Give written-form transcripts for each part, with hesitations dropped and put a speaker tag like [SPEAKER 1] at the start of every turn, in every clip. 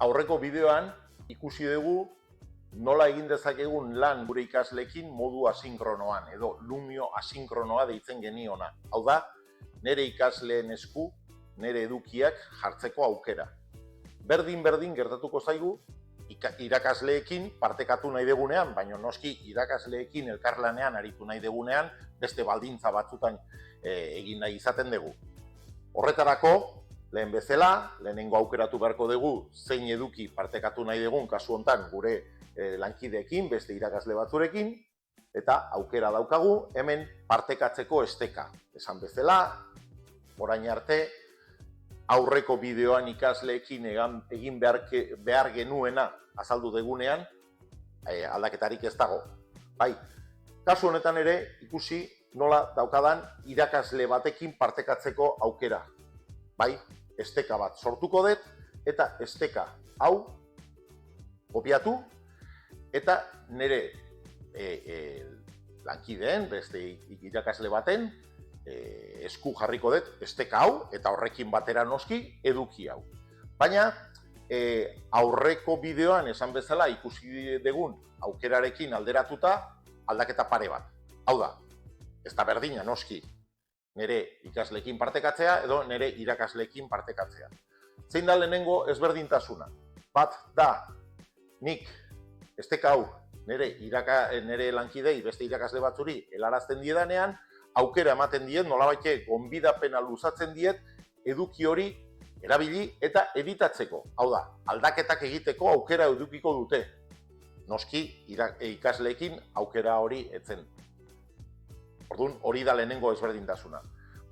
[SPEAKER 1] Aurreko bideoan ikusi dugu nola egin dezakegun lan gure ikasleekin modu asinkronoan edo lumio asinkronoa deitzen geniona. Hau da, nire ikasleen esku, nire edukiak jartzeko aukera. Berdin gertatuko zaigu irakasleekin partekatu nahi degunean, baina noski irakasleekin elkarlanean aritu nahi degunean, beste baldintza batzutan egin nahi izaten dugu. Horretarako, lehen bezala, lehenengo aukeratu beharko dugu zein eduki partekatu nahi dugun kasu hontan gure lankideekin, beste irakasle batzurekin, eta aukera daukagu hemen partekatzeko esteka. Esan bezala, orain arte, aurreko bideoan ikasleekin egin behar genuena azaldu degunean, aldaketarik ez dago. Bai, kasu honetan ere ikusi nola daukadan irakasle batekin partekatzeko aukera. Bai, esteka bat sortuko dut, eta esteka hau kopiatu, eta nire lankideen, beste irakasle baten, esku jarriko dut esteka hau, eta horrekin batera noski eduki hau. Baina, aurreko bideoan esan bezala ikusi dugun aukerarekin alderatuta aldaketa pare bat. Hau da, ez da berdina noski, nire ikasleekin partekatzea edo nire irakasleekin partekatzea. Zein da lehenengo ezberdintasuna? Bat da, nik esteka hau nire lankidei beste irakasle batzuri helarazten diedanean, aukera ematen diet, nolabait gonbidapena luzatzen diet, eduki hori erabili eta editatzeko. Hau da, aldaketak egiteko aukera edukiko dute. Noski ikasleekin aukera hori etzen. Orduan, hori da lehenengo ezberdintasuna.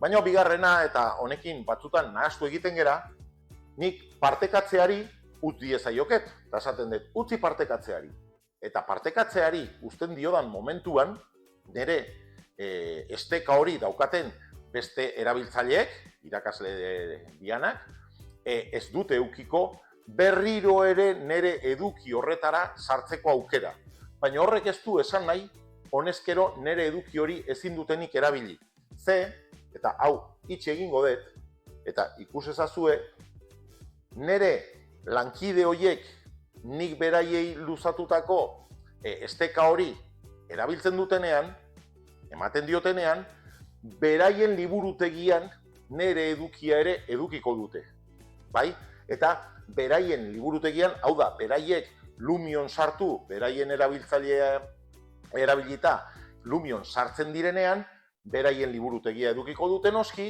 [SPEAKER 1] Baina bigarrena eta honekin batzutan nahastu egiten gera, nik partekatzeari utz diezaioket, eta esaten dut, utzi partekatzeari. Eta partekatzeari uzten diodan momentuan, nire esteka hori daukaten beste erabiltzaileek, irakasle dianak, ez dute edukiko berriro ere nire eduki horretara sartzeko aukera. Baina horrek ez du esan nahi, honezkero nire eduki hori ezin dutenik erabili. Ze, eta hau itxe egingo dut, eta ikus ezazue, nire lankide horiek nik beraiei luzatutako esteka hori erabiltzen dutenean, ematen diotenean, beraien liburutegian nire edukia ere edukiko dute. Bai? Eta beraien liburutegian, hau da, beraiek Lumion sartu, beraien erabiltzailea erabilita Lumion sartzen direnean, beraien liburutegia edukiko dute noski,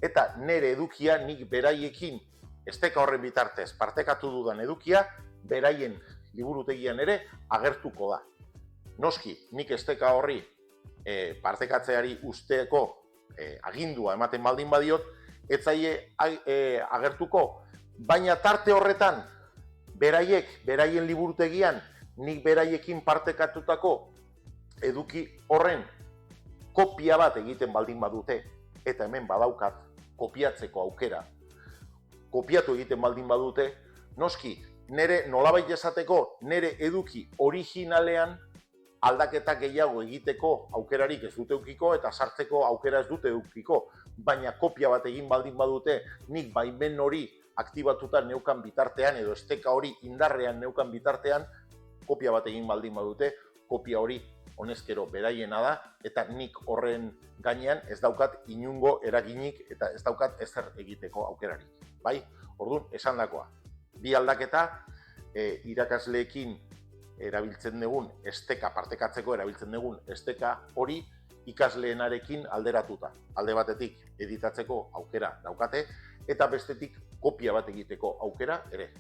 [SPEAKER 1] eta nire edukia nik beraiekin esteka horren bitartez partekatu dudan edukia, beraien liburutegian ere agertuko da. Noski, nik esteka horri partekatzeari usteko agindua ematen baldin badiot, ez zaie agertuko, baina tarte horretan, beraien liburutegian, nik beraiekin partekatutako eduki horren kopia bat egiten baldin badute, eta hemen badaukat kopiatzeko aukera, kopiatu egiten baldin badute, noski, nire nolabait esateko, nire eduki originalean aldaketa gehiago egiteko aukerarik ez dute edukiko eta sartzeko aukera ez dute edukiko, baina kopia bat egin baldin badute, nik baimen hori aktibatuta neukan bitartean edo esteka hori indarrean neukan bitartean, kopia bat egin baldin badute, kopia hori honezkero beraiena da, eta nik horren gainean ez daukat inungo eraginik eta ez daukat ezer egiteko aukerarik. Bai? Orduan, esandakoa. Bi aldaketa, irakasleekin erabiltzen dugun esteka, partekatzeko erabiltzen dugun esteka hori ikasleenarekin alderatuta. Alde batetik editatzeko aukera daukate, eta bestetik kopia bat egiteko aukera ere.